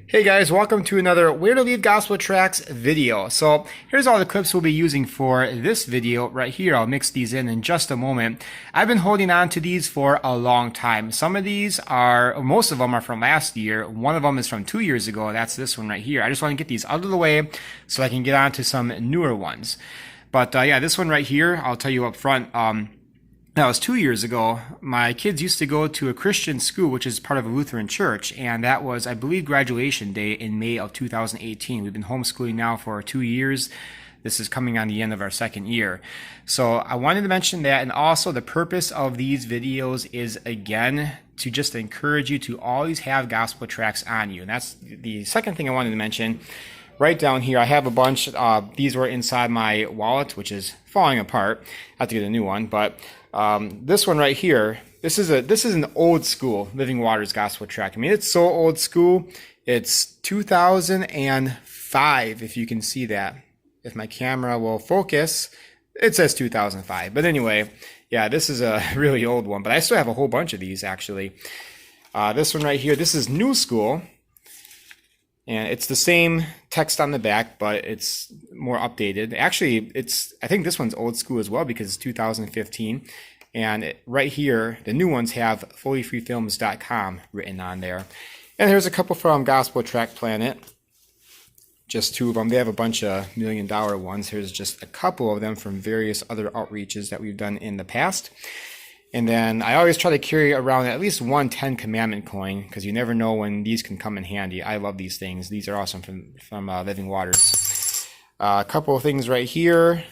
Hey guys, welcome to another Where to Leave Gospel Tracts video. So here's all the clips we'll be using for this video right here. I'll mix these in just a moment. I've been holding on to these for a long time. Some of these are, most of them are from last year. One of them is from 2 years ago. That's this one right here. I just want to get these out of the way so I can get on to some newer ones. But yeah, this one right here, I'll tell you up front. That was 2 years ago. My kids used to go to a Christian school, which is part of a Lutheran church, and that was, I believe, graduation day in May of 2018. We've been homeschooling now for 2 years. This is coming on the end of our second year. So I wanted to mention that, and also the purpose of these videos is, again, to just encourage you to always have gospel tracts on you. And that's the second thing I wanted to mention. Right down here, I have a bunch. These were inside my wallet, which is falling apart. I have to get a new one, but this one right here, this is an old school Living Waters gospel tract. I mean, it's so old school. It's 2005, if you can see that. If my camera will focus, it says 2005. But anyway, yeah, this is a really old one. But I still have a whole bunch of these, actually. This one right here, this is new school. And it's the same text on the back, but it's more updated. Actually, I think this one's old school as well because it's 2015. And right here, the new ones have fullyfreefilms.com written on there. And there's a couple from Gospel Tract Planet. Just two of them. They have a bunch of $1 million ones. Here's just a couple of them from various other outreaches that we've done in the past. And then I always try to carry around at least one 10 Commandment coin because you never know when these can come in handy. I love these things. These are awesome from Living Waters. A couple of things right here.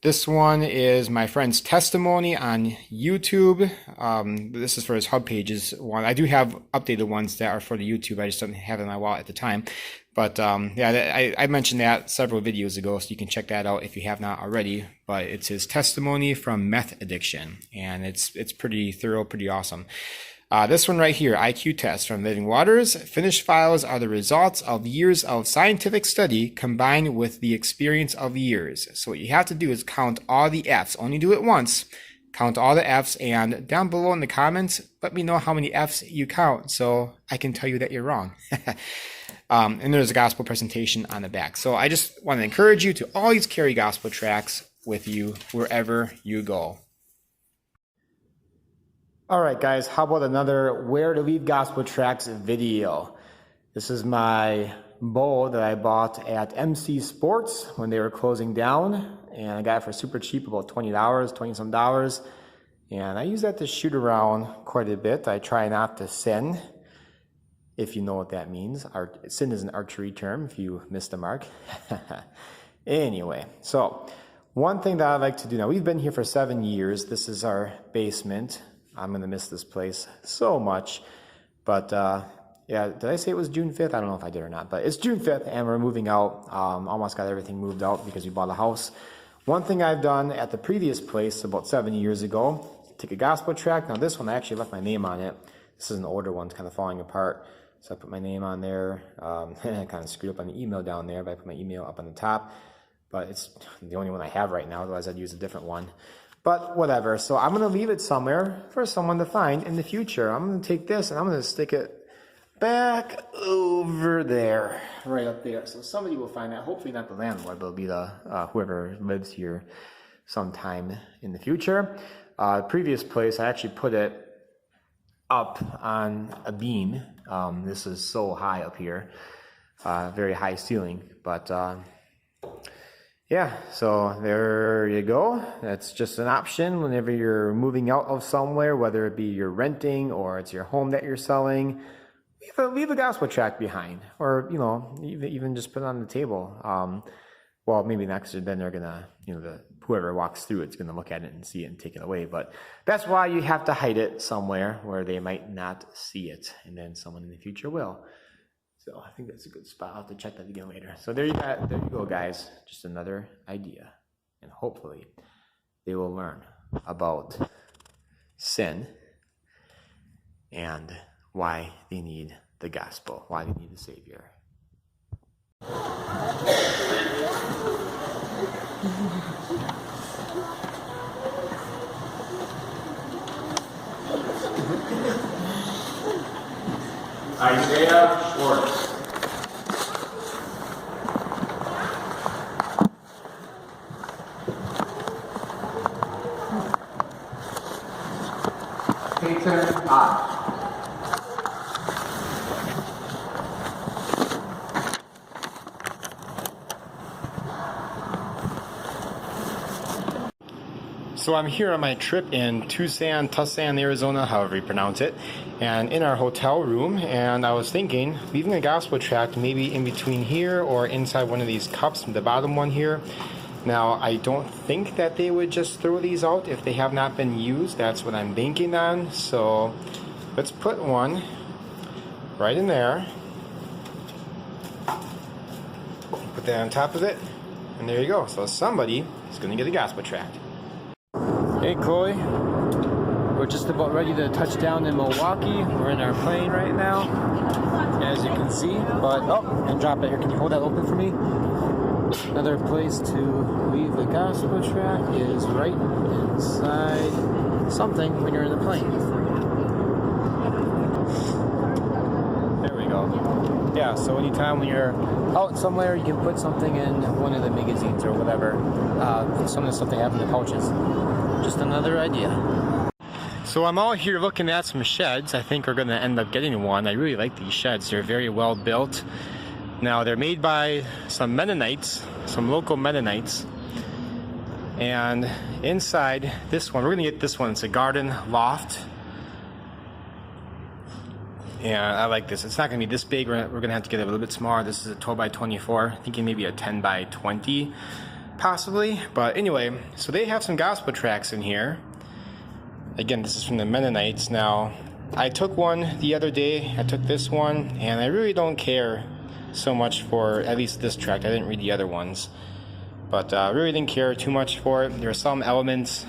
This one is my friend's testimony on YouTube. This is for his hub pages one. I do have updated ones that are for the YouTube. I just don't have it in my wallet at the time. But yeah, I mentioned that several videos ago, so you can check that out if you have not already. But it's his testimony from meth addiction, and it's pretty thorough, pretty awesome. This one right here, IQ test from Living Waters. Finished files are the results of years of scientific study combined with the experience of years. So what you have to do is count all the F's. Only do it once. Count all the F's, and down below in the comments, let me know how many F's you count so I can tell you that you're wrong. And there's a gospel presentation on the back. So I just want to encourage you to always carry gospel tracts with you wherever you go. All right, guys, how about another Where to Leave Gospel Tracts video? This is my bow that I bought at MC Sports when they were closing down, and I got it for super cheap, about $20, 20 some dollars. And I use that to shoot around quite a bit. I try not to sin, if you know what that means. Sin is an archery term if you missed the mark. Anyway, so one thing that I like to do now, we've been here for 7 years. This is our basement. I'm going to miss this place so much. But yeah, did I say it was June 5th? I don't know if I did or not, but it's June 5th and we're moving out. Almost got everything moved out because we bought a house. One thing I've done at the previous place about 7 years ago, take a gospel tract. Now this one, I actually left my name on it. This is an older one, it's kind of falling apart. So I put my name on there. I kind of screwed up on the email down there, but I put my email up on the top. But it's the only one I have right now, otherwise I'd use a different one. But whatever, so I'm going to leave it somewhere for someone to find in the future. I'm going to take this and I'm going to stick it back over there, right up there. So somebody will find that. Hopefully not the landlord, but it'll be the whoever lives here sometime in the future. Previous place, I actually put it up on a beam. This is so high up here, very high ceiling, but yeah, so there you go. That's just an option whenever you're moving out of somewhere, whether it be you're renting or it's your home that you're selling. Leave a gospel tract behind, or you know, even just put it on the table. Well, maybe not, because then they're gonna, you know, whoever walks through it's gonna look at it and see it and take it away. But that's why you have to hide it somewhere where they might not see it, and then someone in the future will. So I think that's a good spot. I'll have to check that again later. So there you go, guys. Just another idea, and hopefully they will learn about sin and why they need the gospel, why they need the Savior. Isaiah Schwartz. So I'm here on my trip in Tucson, Arizona, however you pronounce it, and in our hotel room, and I was thinking leaving a gospel tract maybe in between here or inside one of these cups, the bottom one here. Now, I don't think that they would just throw these out if they have not been used. That's what I'm banking on. So let's put one right in there. Put that on top of it, and there you go. So somebody is going to get a gospel tract. Hey Chloe, we're just about ready to touch down in Milwaukee. We're in our plane right now, as you can see. But oh, and drop it here. Can you hold that open for me? Another place to leave the gospel tract is right inside something when you're in the plane. There we go. Yeah, so anytime when you're out somewhere, you can put something in one of the magazines or whatever. Some of the stuff they have in the pouches. Just another idea. So I'm out here looking at some sheds. I think we're going to end up getting one. I really like these sheds. They're very well built. Now they're made by some Mennonites, some local Mennonites. And inside this one, we're going to get this one. It's a garden loft. And I like this. It's not going to be this big. We're going to have to get it a little bit smaller. This is a 12 by 24. Thinking maybe a 10 by 20. Possibly, but anyway, so they have some gospel tracts in here. Again, this is from the Mennonites. Now, I took one the other day. I took this one, and I really don't care so much for at least this tract. I didn't read the other ones, but I really didn't care too much for it. There are some elements.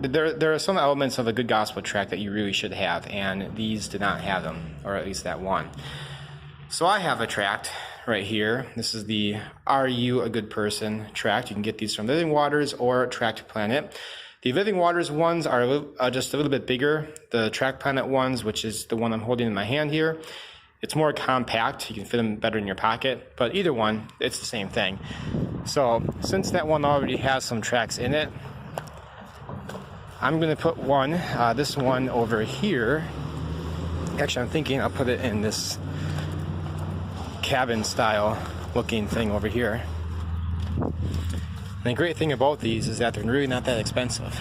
There are some elements of a good gospel tract that you really should have, and these did not have them, or at least that one. So I have a tract right here. This is the Are You a Good Person tract. You can get these from Living Waters or Tract Planet. The Living Waters ones are just a little bit bigger. The Tract Planet ones, which is the one I'm holding in my hand here, it's more compact. You can fit them better in your pocket, but either one, it's the same thing. So since that one already has some tracts in it, I'm going to put one, this one over here. Actually, I'm thinking I'll put it in this cabin style looking thing over here. And the great thing about these is that they're really not that expensive.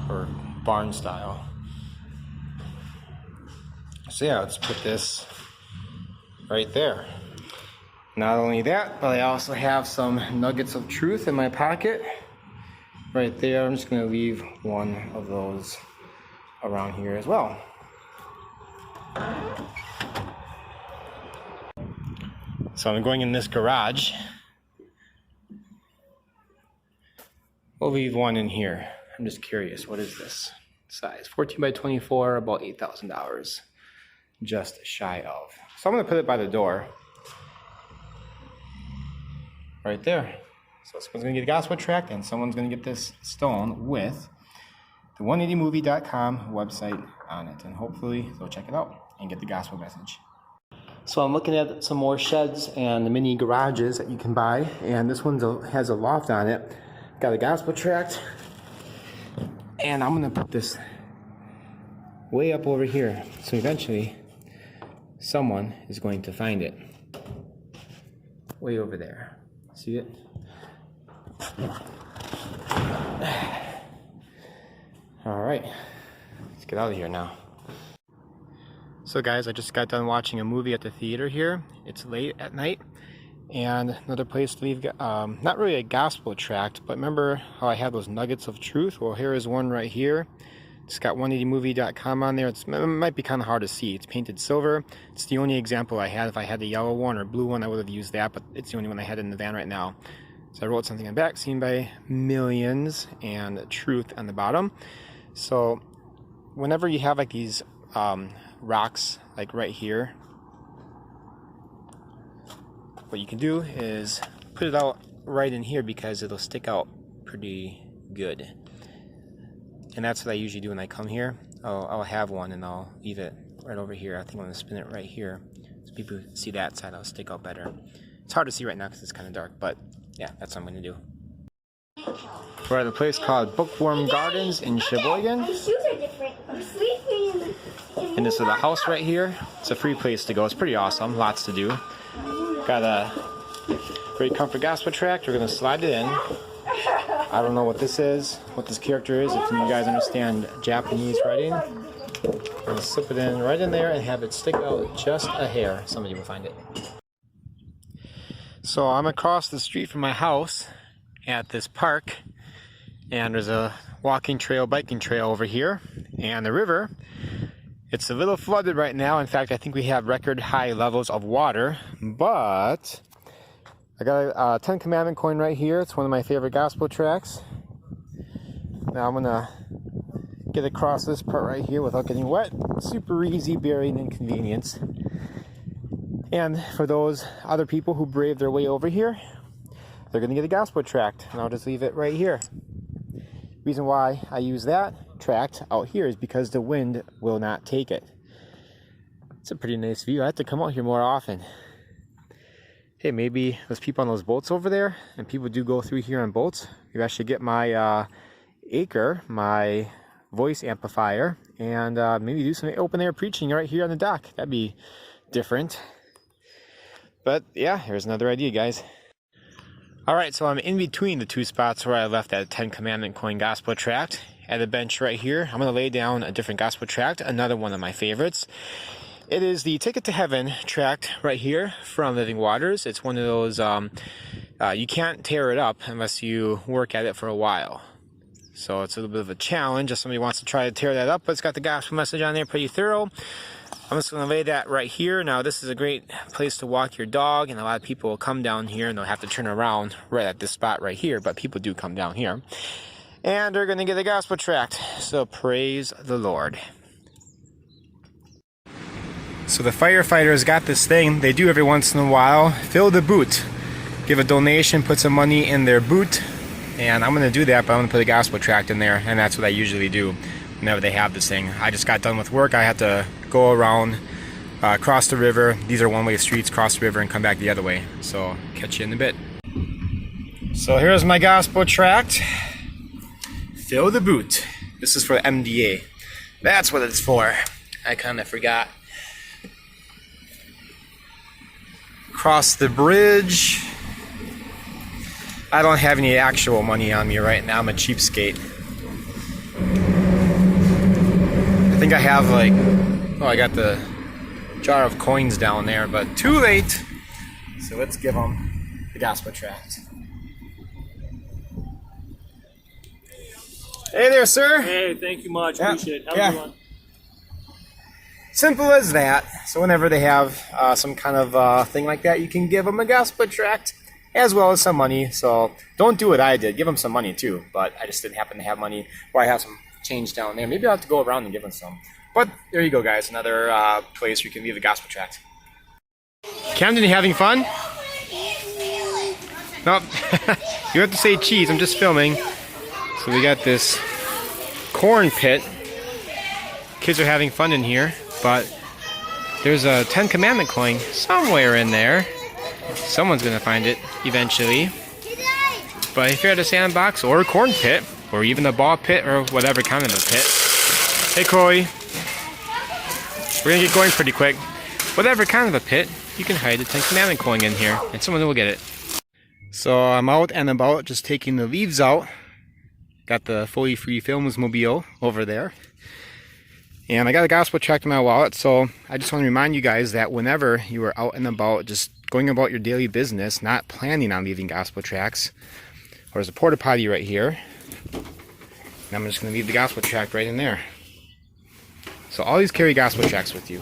Or barn style. So yeah, let's put this right there. Not only that, but I also have some nuggets of truth in my pocket. Right there, I'm just going to leave one of those around here as well. So I'm going in this garage. We'll leave one in here. I'm just curious, what is this size? 14 by 24, about $8,000. Just shy of. So I'm going to put it by the door. Right there. So someone's going to get a gospel tract, and someone's going to get this stone with the 180movie.com website on it. And hopefully they'll check it out and get the gospel message. So I'm looking at some more sheds and the mini garages that you can buy. And this one has a loft on it. Got a gospel tract. And I'm going to put this way up over here. So eventually someone is going to find it. Way over there. See it? All right, let's get out of here now. So guys, I just got done watching a movie at the theater here. It's late at night, and another place to leave, not really a gospel tract, but remember how I had those nuggets of truth? Well, here is one right here. It's got 180movie.com on there. It might be kind of hard to see. It's painted silver. It's the only example I had. If I had the yellow one or blue one, I would have used that, but it's the only one I had in the van right now. So I wrote something on the back, seen by millions, and truth on the bottom. So whenever you have like these rocks, like right here, what you can do is put it out right in here because it'll stick out pretty good. And that's what I usually do when I come here. I'll have one and I'll leave it right over here. I think I'm going to spin it right here so people see that side. I'll stick out better. It's hard to see right now because it's kind of dark, but yeah, that's what I'm going to do. We're at a place called Bookworm Gardens in Sheboygan. And this is the house right here. It's a free place to go. It's pretty awesome. Lots to do. Got a great comfort gospel tract. We're gonna slide it in. I don't know what this is, what this character is. If you guys understand Japanese writing, I'm gonna slip it in right in there and have it stick out just a hair. Somebody will find it. So I'm across the street from my house at this park, and there's a walking trail, biking trail over here, and the river. It's a little flooded right now. In fact, I think we have record high levels of water, but I got a 10 Commandment coin right here. It's one of my favorite gospel tracts. Now I'm gonna get across this part right here without getting wet. Super easy, barely an inconvenience. And for those other people who brave their way over here, they're gonna get a gospel tract, and I'll just leave it right here. Reason why I use that tract out here is because the wind will not take it. It's a pretty nice view. I have to come out here more often. Hey, maybe there's people on those boats over there, and people do go through here on boats. Maybe I should get my acre, my voice amplifier, and maybe do some open air preaching right here on the dock. That'd be different. But yeah, here's another idea, guys. Alright, so I'm in between the two spots where I left that 10 Commandment coin gospel tract. At a bench right here, I'm going to lay down a different gospel tract, another one of my favorites. It is the Ticket to Heaven tract right here from Living Waters. It's one of those, you can't tear it up unless you work at it for a while. So it's a little bit of a challenge if somebody wants to try to tear that up, but it's got the gospel message on there pretty thorough. I'm just going to lay that right here. Now this is a great place to walk your dog, and a lot of people will come down here and they'll have to turn around right at this spot right here, but people do come down here. And they're going to get a gospel tract. So praise the Lord. So the firefighters got this thing. They do every once in a while. Fill the boot. Give a donation, put some money in their boot. And I'm going to do that, but I'm going to put a gospel tract in there. And that's what I usually do whenever they have this thing. I just got done with work. I had to go around, cross the river. These are one-way streets. Cross the river and come back the other way. So catch you in a bit. So here's my gospel tract. Fill the boot. This is for MDA. That's what it's for. I kind of forgot. Cross the bridge. I don't have any actual money on me right now. I'm a cheapskate. I think I have like, oh, I got the jar of coins down there, but too late. So let's give them the gospel tract. Hey there, sir. Hey, thank you much. Appreciate it. Have a good one. Simple as that. So whenever they have some kind of thing like that, you can give them a gospel tract as well as some money. So don't do what I did. Give them some money too. But I just didn't happen to have money, or I have some change down there. Maybe I'll have to go around and give them some. But there you go, guys. Another place where you can leave a gospel tract. Camden, you having fun? Nope. You have to say cheese. I'm just filming. So we got this corn pit. Kids are having fun in here, but there's a 10 Commandment coin somewhere in there. Someone's gonna find it eventually. But if you're at a sandbox or a corn pit, or even a ball pit, or whatever kind of a pit. Hey, Chloe. We're gonna get going pretty quick. Whatever kind of a pit, you can hide the 10 Commandment coin in here, and someone will get it. So I'm out and about, just taking the leaves out. Got the fully free films mobile over there. And I got a gospel tract in my wallet, so I just want to remind you guys that whenever you are out and about, just going about your daily business, not planning on leaving gospel tracts, or there's a porta potty right here, and I'm just going to leave the gospel tract right in there. So always carry gospel tracts with you.